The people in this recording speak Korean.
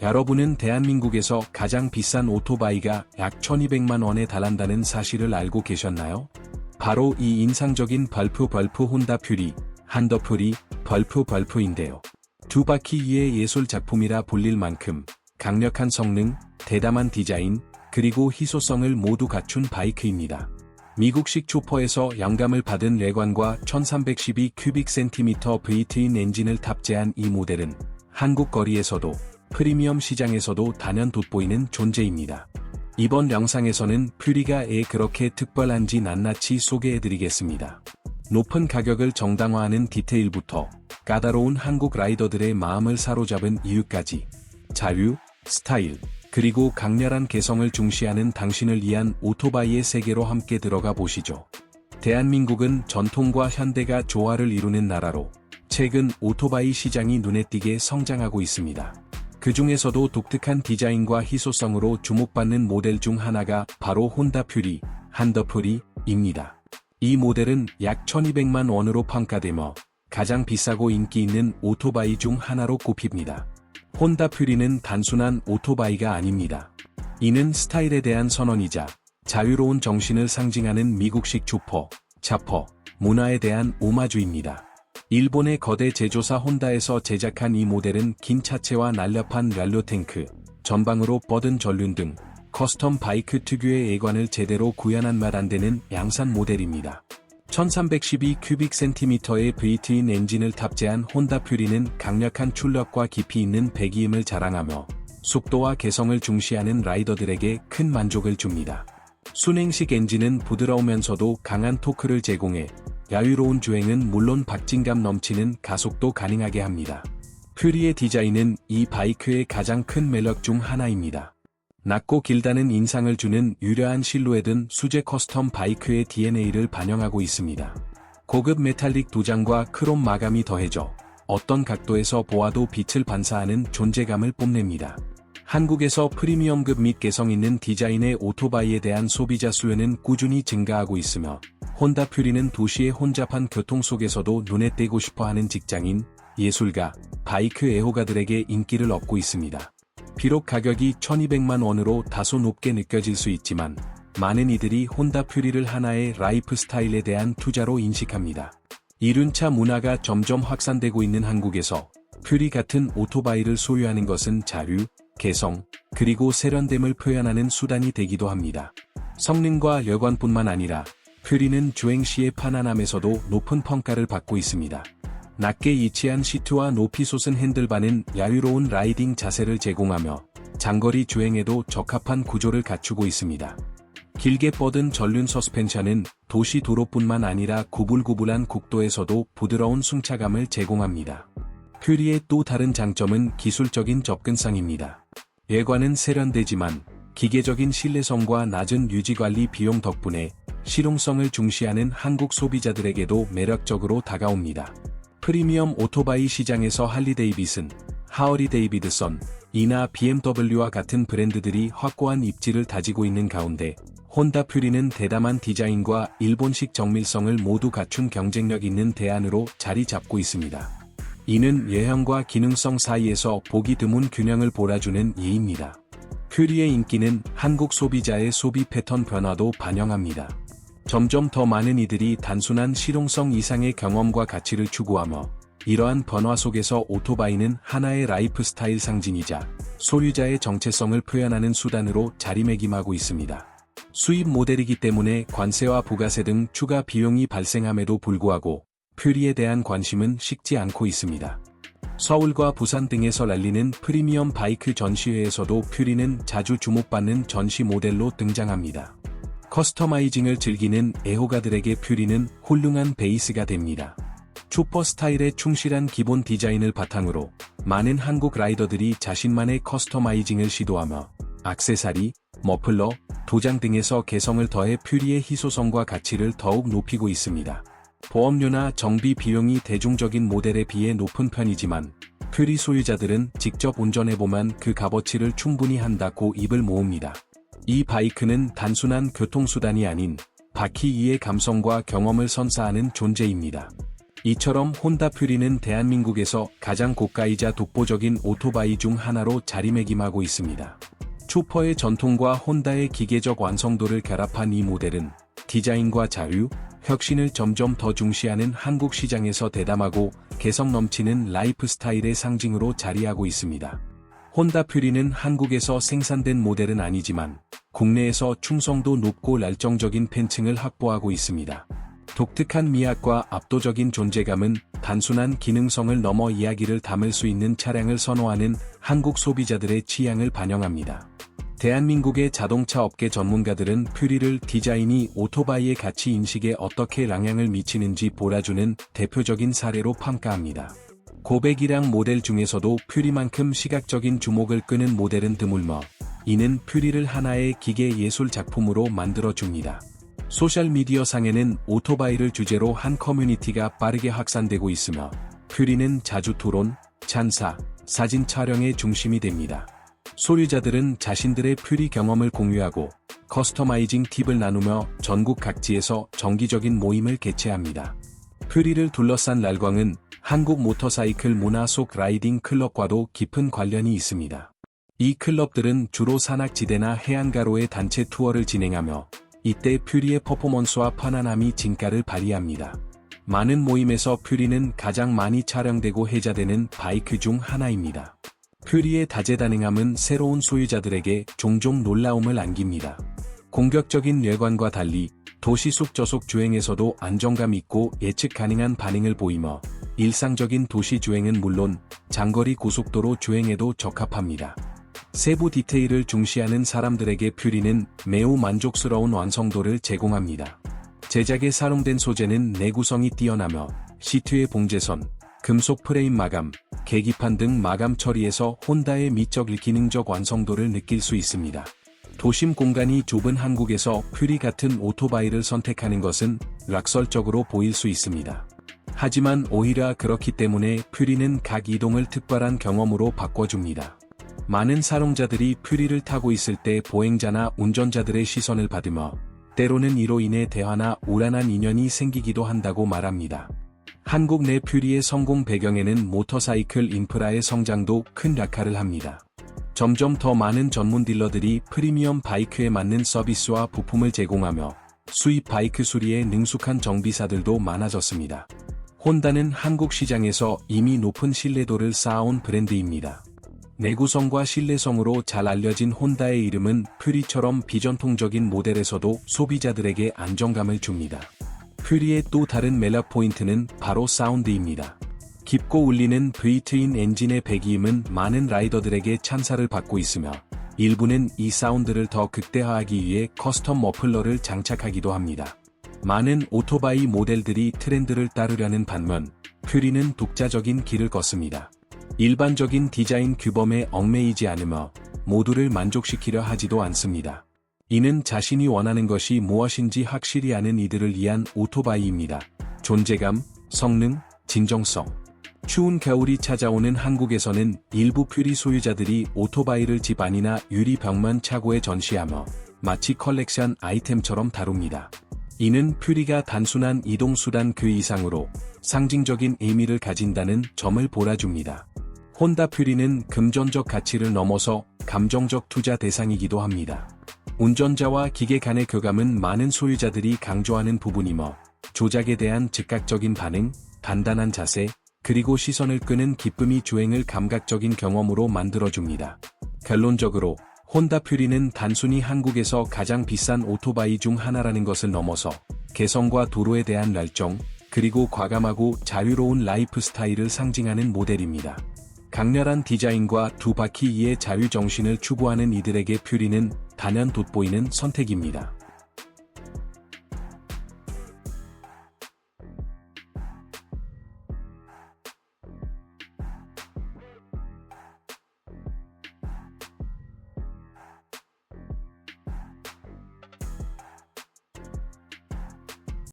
여러분은 대한민국에서 가장 비싼 오토바이가 약 1200만 원에 달한다는 사실을 알고 계셨나요? 바로 이 인상적인 벌프 혼다 퓨리, 한더 퓨리, 벌프인데요. 두 바퀴 위의 예술 작품이라 불릴 만큼 강력한 성능, 대담한 디자인, 그리고 희소성을 모두 갖춘 바이크입니다. 미국식 초퍼에서 영감을 받은 외관과 1312 큐빅센티미터 V-트윈 엔진을 탑재한 이 모델은 한국 거리에서도 프리미엄 시장에서도 단연 돋보이는 존재입니다. 이번 영상에서는 퓨리가 왜 그렇게 특별한지 낱낱이 소개해드리겠습니다. 높은 가격을 정당화하는 디테일부터 까다로운 한국 라이더들의 마음을 사로잡은 이유까지 자유, 스타일, 그리고 강렬한 개성을 중시하는 당신을 위한 오토바이의 세계로 함께 들어가 보시죠. 대한민국은 전통과 현대가 조화를 이루는 나라로 최근 오토바이 시장이 눈에 띄게 성장하고 있습니다. 그 중에서도 독특한 디자인과 희소성으로 주목받는 모델 중 하나가 바로 혼다 퓨리, 한더 퓨리입니다. 이 모델은 약 1200만 원으로 평가되며 가장 비싸고 인기 있는 오토바이 중 하나로 꼽힙니다. 혼다 퓨리는 단순한 오토바이가 아닙니다. 이는 스타일에 대한 선언이자 자유로운 정신을 상징하는 미국식 조퍼, 차퍼, 문화에 대한 오마주입니다. 일본의 거대 제조사 혼다에서 제작한 이 모델은 긴 차체와 날렵한 연료 탱크, 전방으로 뻗은 전륜 등 커스텀 바이크 특유의 외관을 제대로 구현한 말 안 되는 양산 모델입니다. 1312 큐빅센티미터의 V-트윈 엔진을 탑재한 혼다 퓨리는 강력한 출력과 깊이 있는 배기음을 자랑하며 속도와 개성을 중시하는 라이더들에게 큰 만족을 줍니다. 순행식 엔진은 부드러우면서도 강한 토크를 제공해 여유로운 주행은 물론 박진감 넘치는 가속도 가능하게 합니다. 퓨리의 디자인은 이 바이크의 가장 큰 매력 중 하나입니다. 낮고 길다는 인상을 주는 유려한 실루엣은 수제 커스텀 바이크의 DNA를 반영하고 있습니다. 고급 메탈릭 도장과 크롬 마감이 더해져 어떤 각도에서 보아도 빛을 반사하는 존재감을 뽐냅니다. 한국에서 프리미엄급 및 개성 있는 디자인의 오토바이에 대한 소비자 수요는 꾸준히 증가하고 있으며 혼다 퓨리는 도시의 혼잡한 교통 속에서도 눈에 띄고 싶어하는 직장인, 예술가, 바이크 애호가들에게 인기를 얻고 있습니다. 비록 가격이 1200만 원으로 다소 높게 느껴질 수 있지만 많은 이들이 혼다 퓨리를 하나의 라이프 스타일에 대한 투자로 인식합니다. 이륜차 문화가 점점 확산되고 있는 한국에서 퓨리 같은 오토바이를 소유하는 것은 자유, 개성, 그리고 세련됨을 표현하는 수단이 되기도 합니다. 성능과 외관뿐만 아니라 퓨리는 주행 시의 편안함에서도 높은 평가를 받고 있습니다. 낮게 위치한 시트와 높이 솟은 핸들바는 여유로운 라이딩 자세를 제공하며 장거리 주행에도 적합한 구조를 갖추고 있습니다. 길게 뻗은 전륜 서스펜션은 도시 도로뿐만 아니라 구불구불한 국도에서도 부드러운 승차감을 제공합니다. 퓨리의 또 다른 장점은 기술적인 접근성입니다. 외관은 세련되지만 기계적인 신뢰성과 낮은 유지관리 비용 덕분에 실용성을 중시하는 한국 소비자들에게도 매력적으로 다가옵니다. 프리미엄 오토바이 시장에서 할리데이비슨, 하어리 데이비드선, 이나 BMW와 같은 브랜드들이 확고한 입지를 다지고 있는 가운데 혼다 퓨리는 대담한 디자인과 일본식 정밀성을 모두 갖춘 경쟁력 있는 대안으로 자리 잡고 있습니다. 이는 외형과 기능성 사이에서 보기 드문 균형을 몰아주는 예입니다. 퓨리의 인기는 한국 소비자의 소비 패턴 변화도 반영합니다. 점점 더 많은 이들이 단순한 실용성 이상의 경험과 가치를 추구하며 이러한 변화 속에서 오토바이는 하나의 라이프 스타일 상징이자 소유자의 정체성을 표현하는 수단으로 자리매김하고 있습니다. 수입 모델이기 때문에 관세와 부가세 등 추가 비용이 발생함에도 불구하고 퓨리에 대한 관심은 식지 않고 있습니다. 서울과 부산 등에서 열리는 프리미엄 바이크 전시회에서도 퓨리는 자주 주목받는 전시 모델로 등장합니다. 커스터마이징을 즐기는 애호가들에게 퓨리는 훌륭한 베이스가 됩니다. 초퍼 스타일에 충실한 기본 디자인을 바탕으로 많은 한국 라이더들이 자신만의 커스터마이징을 시도하며 액세서리, 머플러, 도장 등에서 개성을 더해 퓨리의 희소성과 가치를 더욱 높이고 있습니다. 보험료나 정비 비용이 대중적인 모델에 비해 높은 편이지만 퓨리 소유자들은 직접 운전해보면 그 값어치를 충분히 한다고 입을 모읍니다. 이 바이크는 단순한 교통수단이 아닌 바퀴 위의 감성과 경험을 선사하는 존재입니다. 이처럼 혼다 퓨리는 대한민국에서 가장 고가이자 독보적인 오토바이 중 하나로 자리매김하고 있습니다. 초퍼의 전통과 혼다의 기계적 완성도를 결합한 이 모델은 디자인과 자유, 혁신을 점점 더 중시하는 한국 시장에서 대담하고 개성 넘치는 라이프 스타일의 상징으로 자리하고 있습니다. 혼다 퓨리는 한국에서 생산된 모델은 아니지만 국내에서 충성도 높고 열정적인 팬층을 확보하고 있습니다. 독특한 미학과 압도적인 존재감은 단순한 기능성을 넘어 이야기를 담을 수 있는 차량을 선호하는 한국 소비자들의 취향을 반영합니다. 대한민국의 자동차 업계 전문가들은 퓨리를 디자인이 오토바이의 가치 인식에 어떻게 영향을 미치는지 몰아주는 대표적인 사례로 평가합니다. 고배기량 모델 중에서도 퓨리만큼 시각적인 주목을 끄는 모델은 드물며 이는 퓨리를 하나의 기계 예술 작품으로 만들어줍니다. 소셜미디어상에는 오토바이를 주제로 한 커뮤니티가 빠르게 확산되고 있으며 퓨리는 자주 토론, 찬사, 사진 촬영의 중심이 됩니다. 소유자들은 자신들의 퓨리 경험을 공유하고 커스터마이징 팁을 나누며 전국 각지에서 정기적인 모임을 개최합니다. 퓨리를 둘러싼 랄광은 한국 모터사이클 문화 속 라이딩 클럽과도 깊은 관련이 있습니다. 이 클럽들은 주로 산악지대나 해안가로의 단체 투어를 진행하며 이때 퓨리의 퍼포먼스와 편안함이 진가를 발휘합니다. 많은 모임에서 퓨리는 가장 많이 촬영되고 회자되는 바이크 중 하나입니다. 퓨리의 다재다능함은 새로운 소유자들에게 종종 놀라움을 안깁니다. 공격적인 외관과 달리 도시 속 저속 주행에서도 안정감 있고 예측 가능한 반응을 보이며 일상적인 도시 주행은 물론 장거리 고속도로 주행에도 적합합니다. 세부 디테일을 중시하는 사람들에게 퓨리는 매우 만족스러운 완성도를 제공합니다. 제작에 사용된 소재는 내구성이 뛰어나며 시트의 봉제선, 금속 프레임 마감, 계기판 등 마감 처리에서 혼다의 미적 기능적 완성도를 느낄 수 있습니다. 도심 공간이 좁은 한국에서 퓨리 같은 오토바이를 선택하는 것은 낙설적으로 보일 수 있습니다. 하지만 오히려 그렇기 때문에 퓨리는 각 이동을 특별한 경험으로 바꿔줍니다. 많은 사용자들이 퓨리를 타고 있을 때 보행자나 운전자들의 시선을 받으며 때로는 이로 인해 대화나 우란한 인연이 생기기도 한다고 말합니다. 한국 내 퓨리의 성공 배경에는 모터사이클 인프라의 성장도 큰 역할을 합니다. 점점 더 많은 전문 딜러들이 프리미엄 바이크에 맞는 서비스와 부품을 제공하며 수입 바이크 수리에 능숙한 정비사들도 많아졌습니다. 혼다는 한국 시장에서 이미 높은 신뢰도를 쌓아온 브랜드입니다. 내구성과 신뢰성으로 잘 알려진 혼다의 이름은 퓨리처럼 비전통적인 모델에서도 소비자들에게 안정감을 줍니다. 퓨리의 또 다른 매력 포인트는 바로 사운드입니다. 깊고 울리는 V-트윈 엔진의 배기음은 많은 라이더들에게 찬사를 받고 있으며 일부는 이 사운드를 더 극대화하기 위해 커스텀 머플러를 장착하기도 합니다. 많은 오토바이 모델들이 트렌드를 따르려는 반면 퓨리는 독자적인 길을 걷습니다. 일반적인 디자인 규범에 얽매이지 않으며 모두를 만족시키려 하지도 않습니다. 이는 자신이 원하는 것이 무엇인지 확실히 아는 이들을 위한 오토바이입니다. 존재감, 성능, 진정성. 추운 겨울이 찾아오는 한국에서는 일부 퓨리 소유자들이 오토바이를 집 안이나 유리 벽면 차고에 전시하며 마치 컬렉션 아이템처럼 다룹니다. 이는 퓨리가 단순한 이동수단 그 이상으로 상징적인 의미를 가진다는 점을 보여줍니다. 혼다 퓨리는 금전적 가치를 넘어서 감정적 투자 대상이기도 합니다. 운전자와 기계 간의 교감은 많은 소유자들이 강조하는 부분이며 조작에 대한 즉각적인 반응, 단단한 자세, 그리고 시선을 끄는 기쁨이 주행을 감각적인 경험으로 만들어줍니다. 결론적으로 혼다 퓨리는 단순히 한국에서 가장 비싼 오토바이 중 하나라는 것을 넘어서 개성과 도로에 대한 열정, 그리고 과감하고 자유로운 라이프 스타일을 상징하는 모델입니다. 강렬한 디자인과 두 바퀴 이의 자유 정신을 추구하는 이들에게 퓨리는 단연 돋보이는 선택입니다.